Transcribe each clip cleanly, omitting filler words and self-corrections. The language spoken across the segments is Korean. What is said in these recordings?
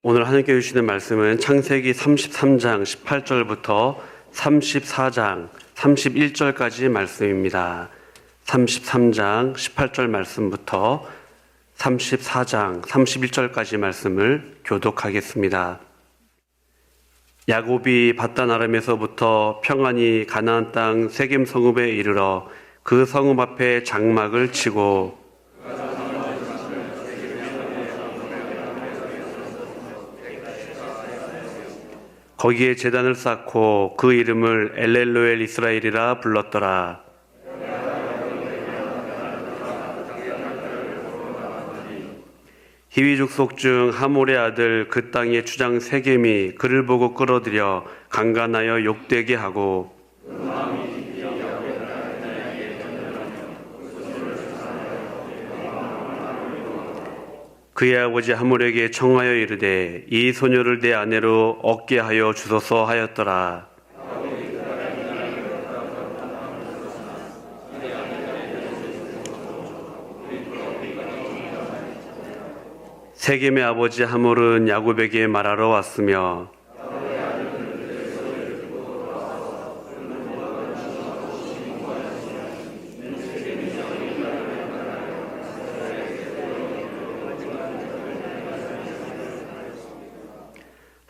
오늘 하나님께 주시는 말씀은 창세기 33장 18절부터 34장 31절까지 말씀입니다. 33장 18절 말씀부터 34장 31절까지 말씀을 교독하겠습니다. 야곱이 밧단 아람에서부터 평안히 가나안 땅 세겜 성읍에 이르러 그 성읍 앞에 장막을 치고 거기에 제단을 쌓고 그 이름을 엘렐로엘 이스라엘이라 불렀더라. 히위 족속 중 하몰의 아들 그 땅의 주장 세겜이 그를 보고 끌어들여 강간하여 욕되게 하고 그의 아버지 하몰에게 청하여 이르되 이 소녀를 내 아내로 얻게 하여 주소서 하였더라. 세겜의 아버지 하몰은 야곱에게 말하러 왔으며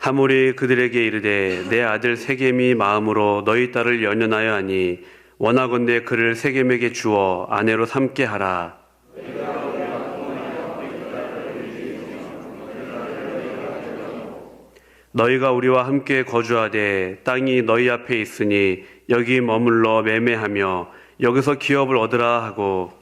하몰이 그들에게 이르되 내 아들 세겜이 마음으로 너희 딸을 연연하여 하니 원하건대 그를 세겜에게 주어 아내로 삼게 하라. 너희가 우리와 함께 거주하되 땅이 너희 앞에 있으니 여기 머물러 매매하며 여기서 기업을 얻으라 하고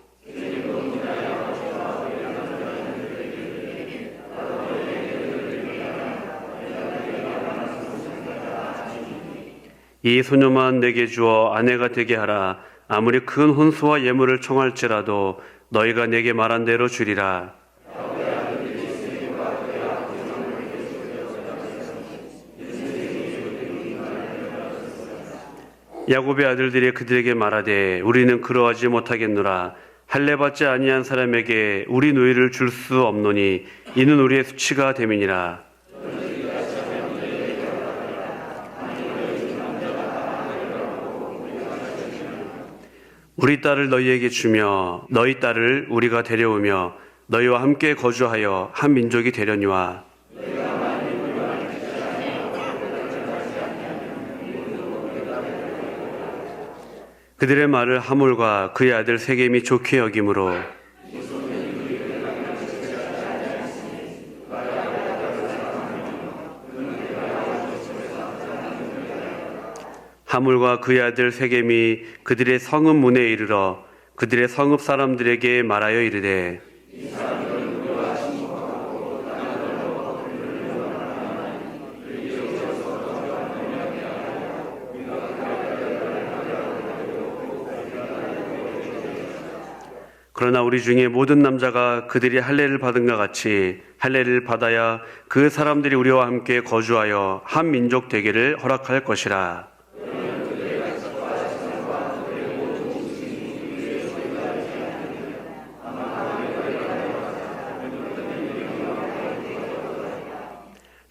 이 소녀만 내게 주어 아내가 되게 하라. 아무리 큰 혼수와 예물을 청할지라도 너희가 내게 말한 대로 주리라. 야곱의 아들들이 그들에게 말하되 우리는 그러하지 못하겠노라. 할례받지 아니한 사람에게 우리 누이를 줄 수 없노니 이는 우리의 수치가 됨이니라. 우리 딸을 너희에게 주며 너희 딸을 우리가 데려오며 너희와 함께 거주하여 한 민족이 되려니와 그들의 말을 하몰과 그의 아들 세겜이 좋게 여김으로 하몰과 그의 아들 세겜이 그들의 성읍 문에 이르러 그들의 성읍 사람들에게 말하여 이르되 그러나 우리 중에 모든 남자가 그들이 할례를 받은 것 같이 할례를 받아야 그 사람들이 우리와 함께 거주하여 한 민족 되기를 허락할 것이라.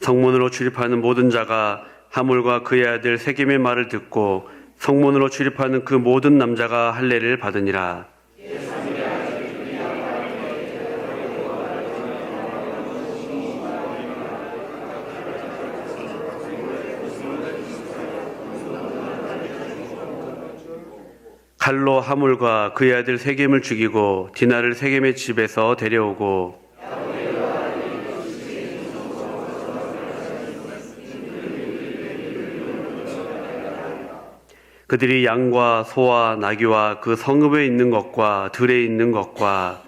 성문으로 출입하는 모든 자가 하몰과 그의 아들 세겜의 말을 듣고 성문으로 출입하는 그 모든 남자가 할례를 받으니라. 칼로 하몰과 그의 아들 세겜을 죽이고 디나를 세겜의 집에서 데려오고 그들이 양과 소와 나귀와 그 성읍에 있는 것과 들에 있는 것과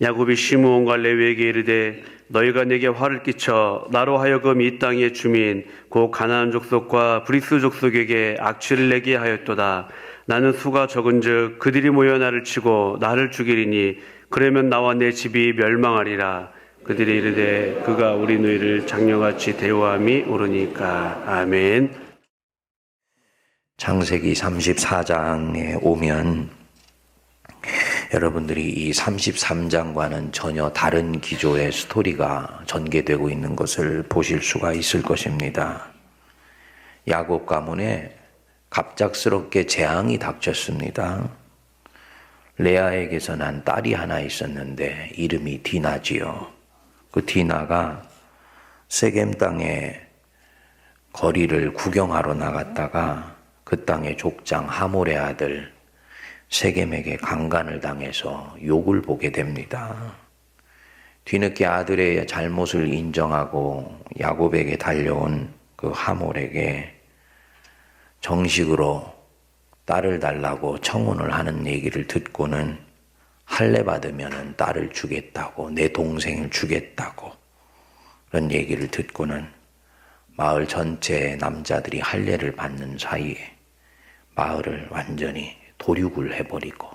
야곱이 시므온과 레위에게 이르되 너희가 내게 화를 끼쳐 나로 하여금 이 땅의 주민 곧 가나안 족속과 브리스 족속에게 악취를 내게 하였도다. 나는 수가 적은즉 그들이 모여 나를 치고 나를 죽이리니 그러면 나와 내 집이 멸망하리라. 그들이 이르되 그가 우리 누이를 장녀같이 대우함이 옳으니까. 아멘. 창세기 34장에 오면 여러분들이 이 33장과는 전혀 다른 기조의 스토리가 전개되고 있는 것을 보실 수가 있을 것입니다. 야곱 가문에 갑작스럽게 재앙이 닥쳤습니다. 레아에게서 난 딸이 하나 있었는데 이름이 디나지요. 그 디나가 세겜 땅에 거리를 구경하러 나갔다가 그 땅의 족장 하몰의 아들 세겜에게 강간을 당해서 욕을 보게 됩니다. 뒤늦게 아들의 잘못을 인정하고 야곱에게 달려온 그 하몰에게 정식으로 딸을 달라고 청혼을 하는 얘기를 듣고는 할례 받으면 딸을 주겠다고, 내 동생을 주겠다고 그런 얘기를 듣고는 마을 전체의 남자들이 할례를 받는 사이에 마을을 완전히 도륙을 해버리고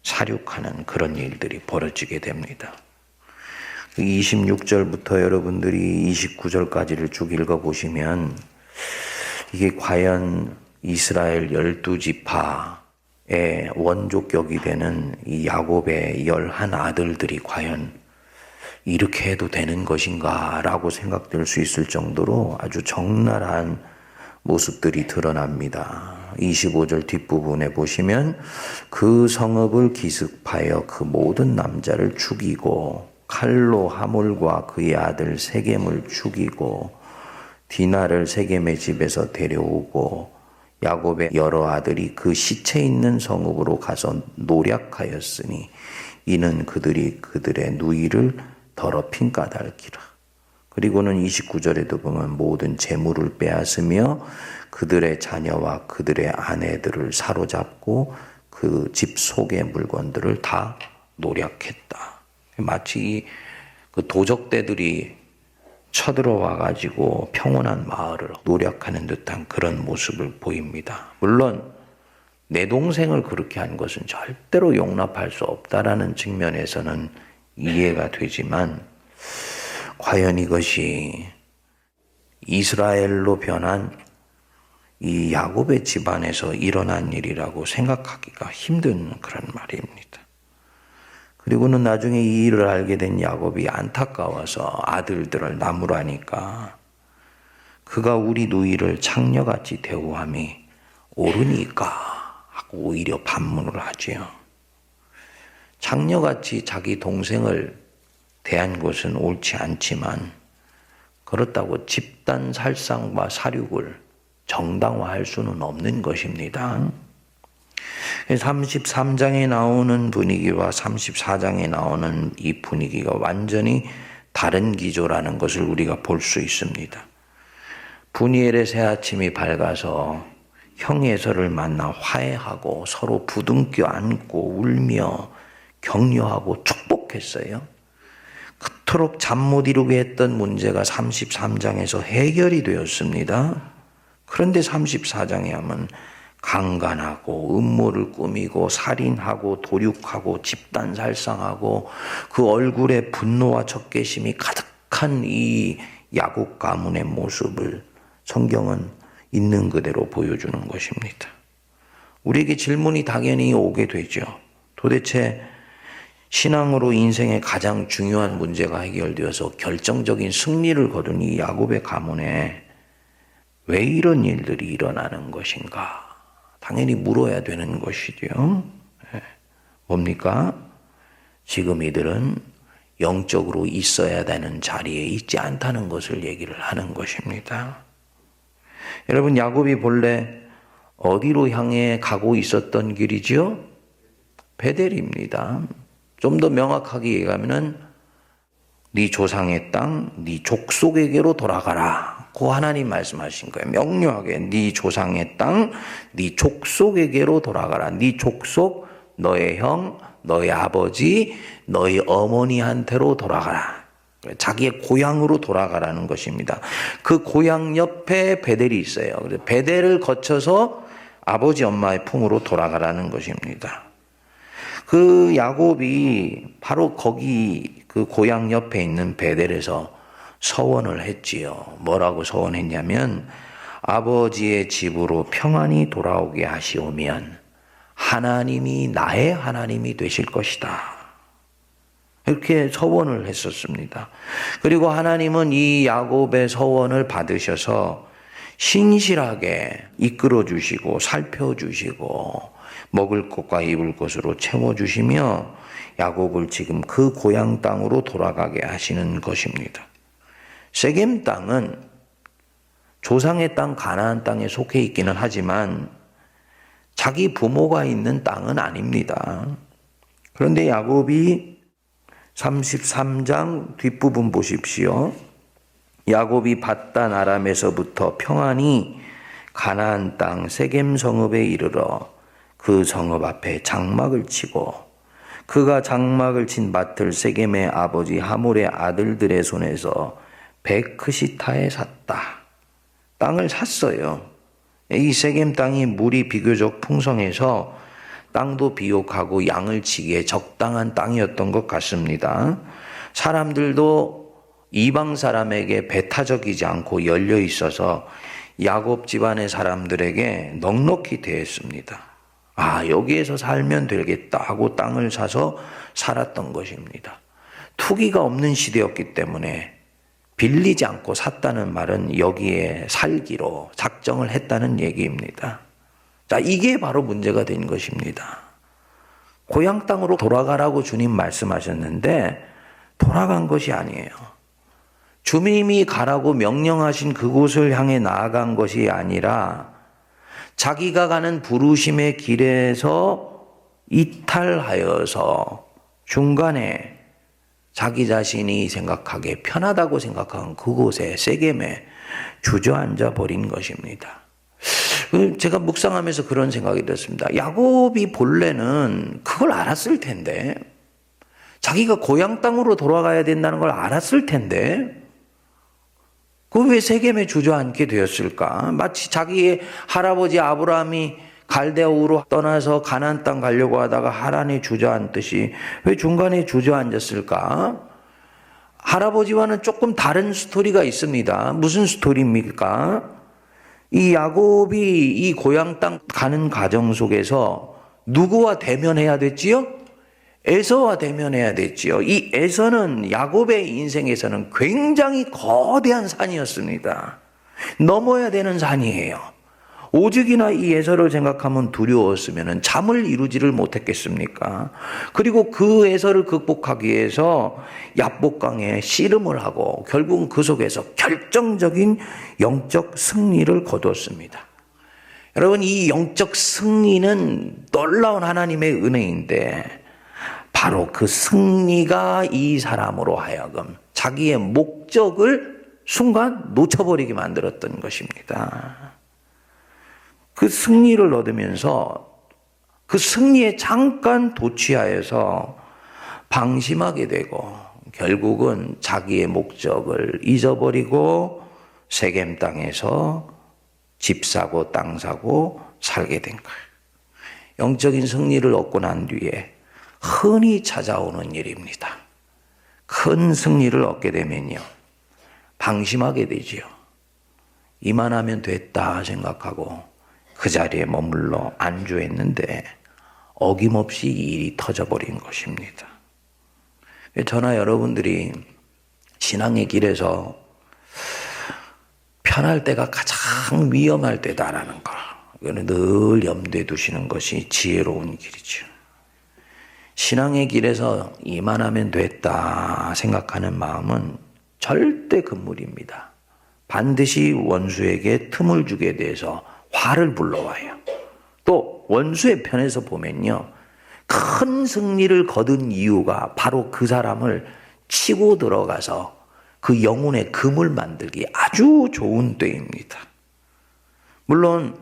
사륙하는 그런 일들이 벌어지게 됩니다. 26절부터 여러분들이 29절까지를 쭉 읽어보시면 이게 과연 이스라엘 12지파의 원족격이 되는 이 야곱의 11 아들들이 과연 이렇게 해도 되는 것인가 라고 생각될 수 있을 정도로 아주 적나라한 모습들이 드러납니다. 25절 뒷부분에 보시면 그 성읍을 기습하여 그 모든 남자를 죽이고 칼로 하몰과 그의 아들 세겜을 죽이고 디나를 세겜의 집에서 데려오고 야곱의 여러 아들이 그 시체 있는 성읍으로 가서 노략하였으니 이는 그들이 그들의 누이를 더럽힌 까닭이라. 그리고는 29절에도 보면 모든 재물을 빼앗으며 그들의 자녀와 그들의 아내들을 사로잡고 그 집 속의 물건들을 다 노략했다. 마치 그 도적대들이 쳐들어와 가지고 평온한 마을을 노략하는 듯한 그런 모습을 보입니다. 물론 내 동생을 그렇게 한 것은 절대로 용납할 수 없다라는 측면에서는 이해가 되지만 과연 이것이 이스라엘로 변한 이 야곱의 집안에서 일어난 일이라고 생각하기가 힘든 그런 말입니다. 그리고는 나중에 이 일을 알게 된 야곱이 안타까워서 아들들을 나무라니까 그가 우리 누이를 창녀같이 대우함이 옳으니까 하고 오히려 반문을 하지요. 창녀같이 자기 동생을 대한 것은 옳지 않지만 그렇다고 집단 살상과 사륙을 정당화할 수는 없는 것입니다. 33장에 나오는 분위기와 34장에 나오는 이 분위기가 완전히 다른 기조라는 것을 우리가 볼 수 있습니다. 분이엘의 새아침이 밝아서 형 에서를 만나 화해하고 서로 부둥켜 안고 울며 격려하고 축복했어요. 그토록 잠 못 이루게 했던 문제가 33장에서 해결이 되었습니다. 그런데 34장에 하면 강간하고 음모를 꾸미고 살인하고 도륙하고 집단 살상하고 그 얼굴에 분노와 적개심이 가득한 이 야곱 가문의 모습을 성경은 있는 그대로 보여주는 것입니다. 우리에게 질문이 당연히 오게 되죠. 도대체 신앙으로 인생의 가장 중요한 문제가 해결되어서 결정적인 승리를 거둔 이 야곱의 가문에 왜 이런 일들이 일어나는 것인가? 당연히 물어야 되는 것이죠. 뭡니까? 지금 이들은 영적으로 있어야 되는 자리에 있지 않다는 것을 얘기를 하는 것입니다. 여러분, 야곱이 본래 어디로 향해 가고 있었던 길이죠? 베델입니다. 좀 더 명확하게 얘기하면은 네 조상의 땅, 네 족속에게로 돌아가라. 고 하나님 말씀하신 거예요. 명료하게 네 조상의 땅, 네 족속에게로 돌아가라. 네 족속, 너의 형, 너의 아버지, 너의 어머니한테로 돌아가라. 자기의 고향으로 돌아가라는 것입니다. 그 고향 옆에 베델이 있어요. 그래서 베델을 거쳐서 아버지 엄마의 품으로 돌아가라는 것입니다. 그 야곱이 바로 거기 그 고향 옆에 있는 베델에서 서원을 했지요. 뭐라고 서원했냐면 아버지의 집으로 평안히 돌아오게 하시오면 하나님이 나의 하나님이 되실 것이다. 이렇게 서원을 했었습니다. 그리고 하나님은 이 야곱의 서원을 받으셔서 신실하게 이끌어 주시고 살펴주시고 먹을 것과 입을 것으로 채워주시며 야곱을 지금 그 고향 땅으로 돌아가게 하시는 것입니다. 세겜 땅은 조상의 땅 가나안 땅에 속해 있기는 하지만 자기 부모가 있는 땅은 아닙니다. 그런데 야곱이 33장 뒷부분 보십시오. 야곱이 밧단 아람에서부터 평안히 가나안 땅 세겜 성읍에 이르러 그 성읍 앞에 장막을 치고 그가 장막을 친 밭을 세겜의 아버지 하몰의 아들들의 손에서 베크시타에 샀다. 땅을 샀어요. 이 세겜 땅이 물이 비교적 풍성해서 땅도 비옥하고 양을 치기에 적당한 땅이었던 것 같습니다. 사람들도 이방 사람에게 배타적이지 않고 열려 있어서 야곱 집안의 사람들에게 넉넉히 대했습니다. 아, 여기에서 살면 되겠다 하고 땅을 사서 살았던 것입니다. 투기가 없는 시대였기 때문에 빌리지 않고 샀다는 말은 여기에 살기로 작정을 했다는 얘기입니다. 자, 이게 바로 문제가 된 것입니다. 고향 땅으로 돌아가라고 주님 말씀하셨는데 돌아간 것이 아니에요. 주님이 가라고 명령하신 그곳을 향해 나아간 것이 아니라 자기가 가는 부르심의 길에서 이탈하여서 중간에 자기 자신이 생각하기에 편하다고 생각한 그곳에 세겜에 주저앉아 버린 것입니다. 제가 묵상하면서 그런 생각이 들었습니다. 야곱이 본래는 그걸 알았을 텐데, 자기가 고향 땅으로 돌아가야 된다는 걸 알았을 텐데 그 왜 세겜에 주저앉게 되었을까? 마치 자기의 할아버지 아브라함이 갈대아 우로 떠나서 가나안 땅 가려고 하다가 하란에 주저앉듯이 왜 중간에 주저앉았을까? 할아버지와는 조금 다른 스토리가 있습니다. 무슨 스토리입니까? 이 야곱이 이 고향 땅 가는 과정 속에서 누구와 대면해야 됐지요? 에서와 대면해야 됐지요. 이 에서는 야곱의 인생에서는 굉장히 거대한 산이었습니다. 넘어야 되는 산이에요. 오죽이나 이 에서를 생각하면 두려웠으면 잠을 이루지를 못했겠습니까? 그리고 그 에서를 극복하기 위해서 야복강에 씨름을 하고 결국은 그 속에서 결정적인 영적 승리를 거두었습니다. 여러분, 이 영적 승리는 놀라운 하나님의 은혜인데 바로 그 승리가 이 사람으로 하여금 자기의 목적을 순간 놓쳐버리게 만들었던 것입니다. 그 승리를 얻으면서 그 승리에 잠깐 도취하여서 방심하게 되고 결국은 자기의 목적을 잊어버리고 세겜 땅에서 집 사고 땅 사고 살게 된 거예요. 영적인 승리를 얻고 난 뒤에 흔히 찾아오는 일입니다. 큰 승리를 얻게 되면요, 방심하게 되지요. 이만하면 됐다 생각하고 그 자리에 머물러 안주했는데 어김없이 일이 터져버린 것입니다. 저나 여러분들이 신앙의 길에서 편할 때가 가장 위험할 때다라는 거, 이거는 늘 염두에 두시는 것이 지혜로운 길이죠. 신앙의 길에서 이만하면 됐다 생각하는 마음은 절대 금물입니다. 반드시 원수에게 틈을 주게 돼서 화를 불러와요. 또 원수의 편에서 보면요, 큰 승리를 거둔 이유가 바로 그 사람을 치고 들어가서 그 영혼의 금을 만들기 아주 좋은 때입니다. 물론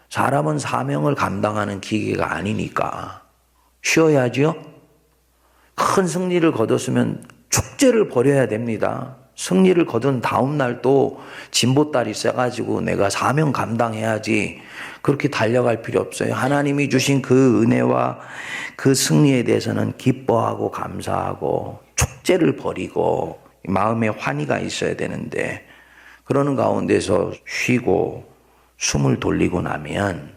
사람은 사명을 감당하는 기계가 아니니까 쉬어야죠. 큰 승리를 거뒀으면 축제를 벌여야 됩니다. 승리를 거둔 다음 날 또 진보다리 써가지고 내가 사명 감당해야지, 그렇게 달려갈 필요 없어요. 하나님이 주신 그 은혜와 그 승리에 대해서는 기뻐하고 감사하고 축제를 벌이고 마음에 환희가 있어야 되는데, 그러는 가운데서 쉬고 숨을 돌리고 나면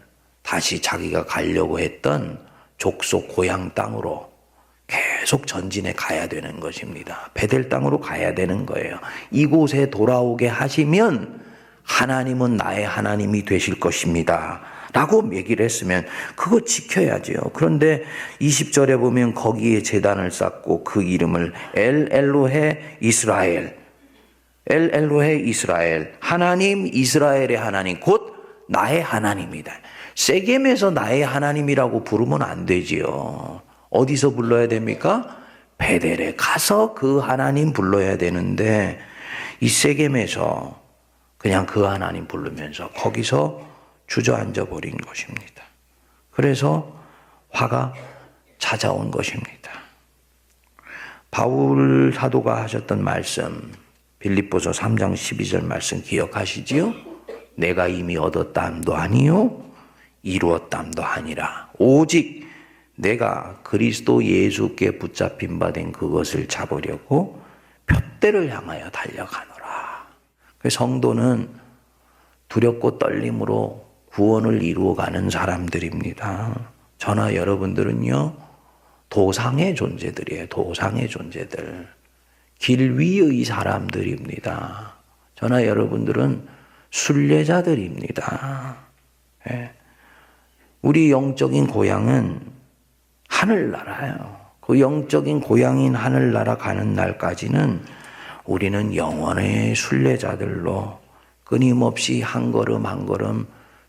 다시 자기가 가려고 했던 족속 고향 땅으로 계속 전진해 가야 되는 것입니다. 베델 땅으로 가야 되는 거예요. 이곳에 돌아오게 하시면 하나님은 나의 하나님이 되실 것입니다. 라고 얘기를 했으면 그거 지켜야죠. 그런데 20절에 보면 거기에 제단을 쌓고 그 이름을 엘로헤 이스라엘, 엘로헤 이스라엘, 하나님 이스라엘의 하나님, 곧 나의 하나님이다. 세겜에서 나의 하나님이라고 부르면 안 되지요. 어디서 불러야 됩니까? 베델에 가서 그 하나님 불러야 되는데 이 세겜에서 그냥 그 하나님 부르면서 거기서 주저앉아 버린 것입니다. 그래서 화가 찾아온 것입니다. 바울 사도가 하셨던 말씀, 빌립보서 3장 12절 말씀 기억하시지요? 내가 이미 얻었담도 아니요 이루었담도 아니라 오직 내가 그리스도 예수께 붙잡힌 바 된 그것을 잡으려고 표대를 향하여 달려가노라. 성도는 두렵고 떨림으로 구원을 이루어가는 사람들입니다. 저나 여러분들은요, 도상의 존재들이에요. 도상의 존재들. 길 위의 사람들입니다. 저나 여러분들은 순례자들입니다. 예. 우리 영적인 고향은 하늘나라예요. 그 영적인 고향인 하늘나라 가는 날까지는 우리는 영원의 순례자들로 끊임없이 한 걸음 한 걸음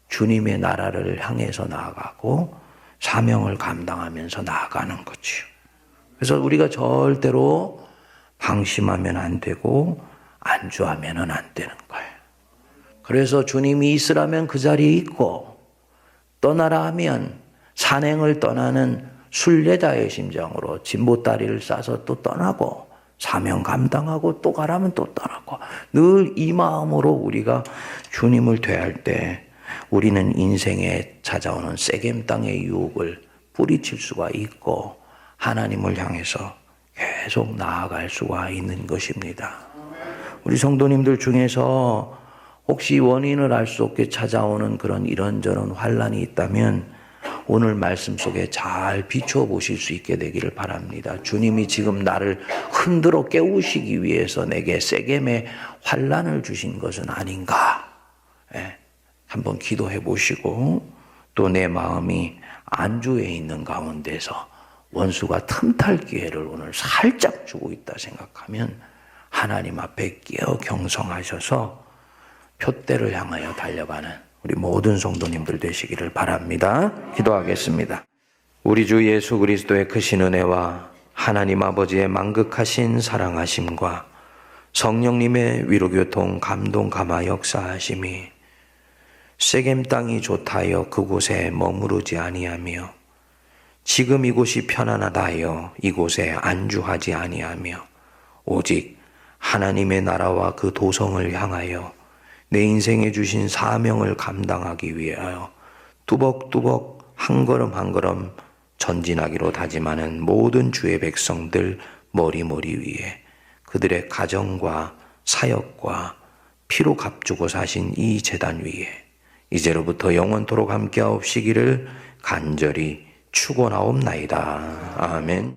주님의 나라를 향해서 나아가고 사명을 감당하면서 나아가는 거지요. 그래서 우리가 절대로 방심하면 안 되고 안주하면 안 되는 거예요. 그래서 주님이 있으라면 그 자리에 있고 떠나라 하면 산행을 떠나는 순례자의 심정으로 진보다리를 싸서 또 떠나고 사명 감당하고 또 가라면 또 떠나고 늘 이 마음으로 우리가 주님을 대할 때 우리는 인생에 찾아오는 세겜 땅의 유혹을 뿌리칠 수가 있고 하나님을 향해서 계속 나아갈 수가 있는 것입니다. 우리 성도님들 중에서 혹시 원인을 알 수 없게 찾아오는 그런 이런저런 환난이 있다면 오늘 말씀 속에 잘 비추어 보실 수 있게 되기를 바랍니다. 주님이 지금 나를 흔들어 깨우시기 위해서 내게 세겜의 환난을 주신 것은 아닌가? 예, 한번 기도해 보시고 또 내 마음이 안주해 있는 가운데서 원수가 틈탈 기회를 오늘 살짝 주고 있다 생각하면 하나님 앞에 깨어 경성하셔서 표대를 향하여 달려가는 우리 모든 성도님들 되시기를 바랍니다. 기도하겠습니다. 우리 주 예수 그리스도의 크신 은혜와 하나님 아버지의 만극하신 사랑하심과 성령님의 위로교통 감동 감화 역사하심이 세겜 땅이 좋다여 그곳에 머무르지 아니하며 지금 이곳이 편안하다 하여 이곳에 안주하지 아니하며 오직 하나님의 나라와 그 도성을 향하여 내 인생에 주신 사명을 감당하기 위하여 뚜벅뚜벅 한 걸음 한 걸음 전진하기로 다짐하는 모든 주의 백성들 머리머리 위에 그들의 가정과 사역과 피로 값주고 사신 이 제단 위에 이제로부터 영원토록 함께하옵시기를 간절히 축원하옵나이다. 아멘.